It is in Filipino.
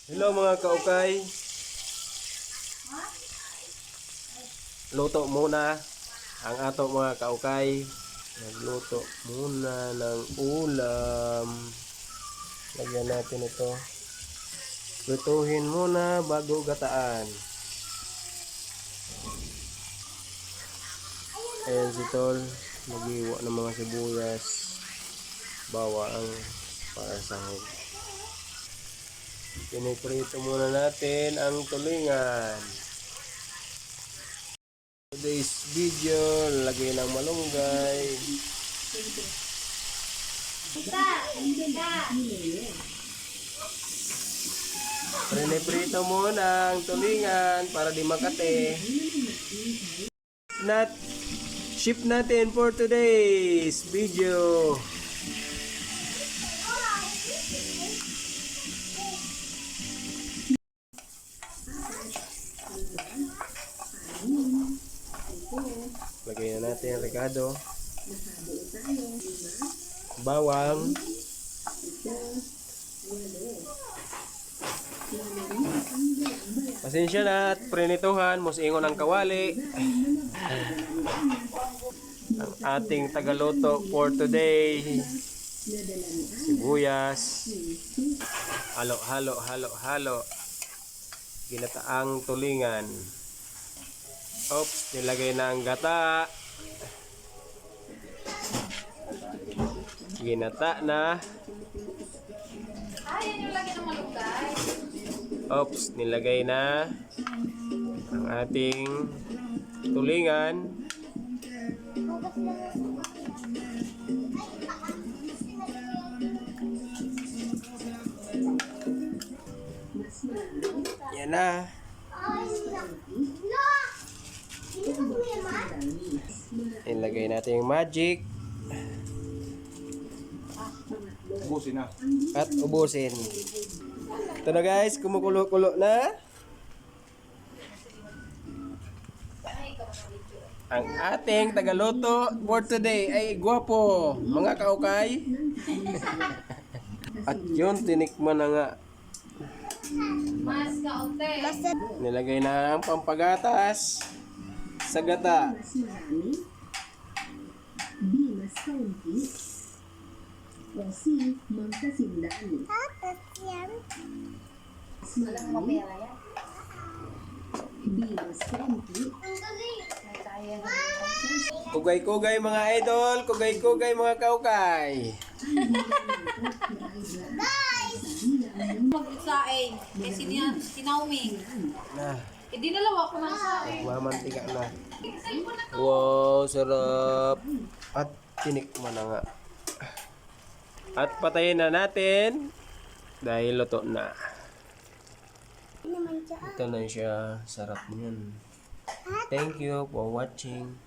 Hello mga kaukay. Luto muna ang ato mga kaukay. Nagluto muna ng ulam. Lagyan natin ito. Lutuhin muna bago gataan. Ayan si Tol. Mag-iwa ng mga sibuyas. Bawang para sahog. Piniprito muna natin ang tulingan. Today's video, lagay ng malunggay. Piniprito muna ang tulingan para di makate. Ship natin for today's video. Lagay na natin ang rekado. Bawang. Pasensya na at prinituhan, musingon ang kawali. Ang ating tagaluto for today. Sibuyas. Halo. Ginataang tulingan. Oops, nilagay na ang gata. Ginata na. Yan yung lagyan ng malunggay. Oops, nilagay na ang ating tulingan. Yan na. Ilagay natin yung magic. Ubusin na. At ubusin. Ito na guys, kumukulo-kulo na. Ang ating tagaluto for today ay gwapo, mga kaukay. At yun, tinikman na nga. Mas kaunti. Nilagay na ang pampagatas sa gata. Mas kaunti. Kasi magkasindaan. Walang mapera yan. Mas kaunti. Kugay-kugay mga idol, kugay-kugay mga kaukay. Magsaing. Eh, sinawming. Na, Eh, dinalawa ko ng saing. mamantika na. Wow, sarap. At tinikman na nga. At patayin na natin dahil luto na. Ito na siya. Sarap niyan. Thank you for watching.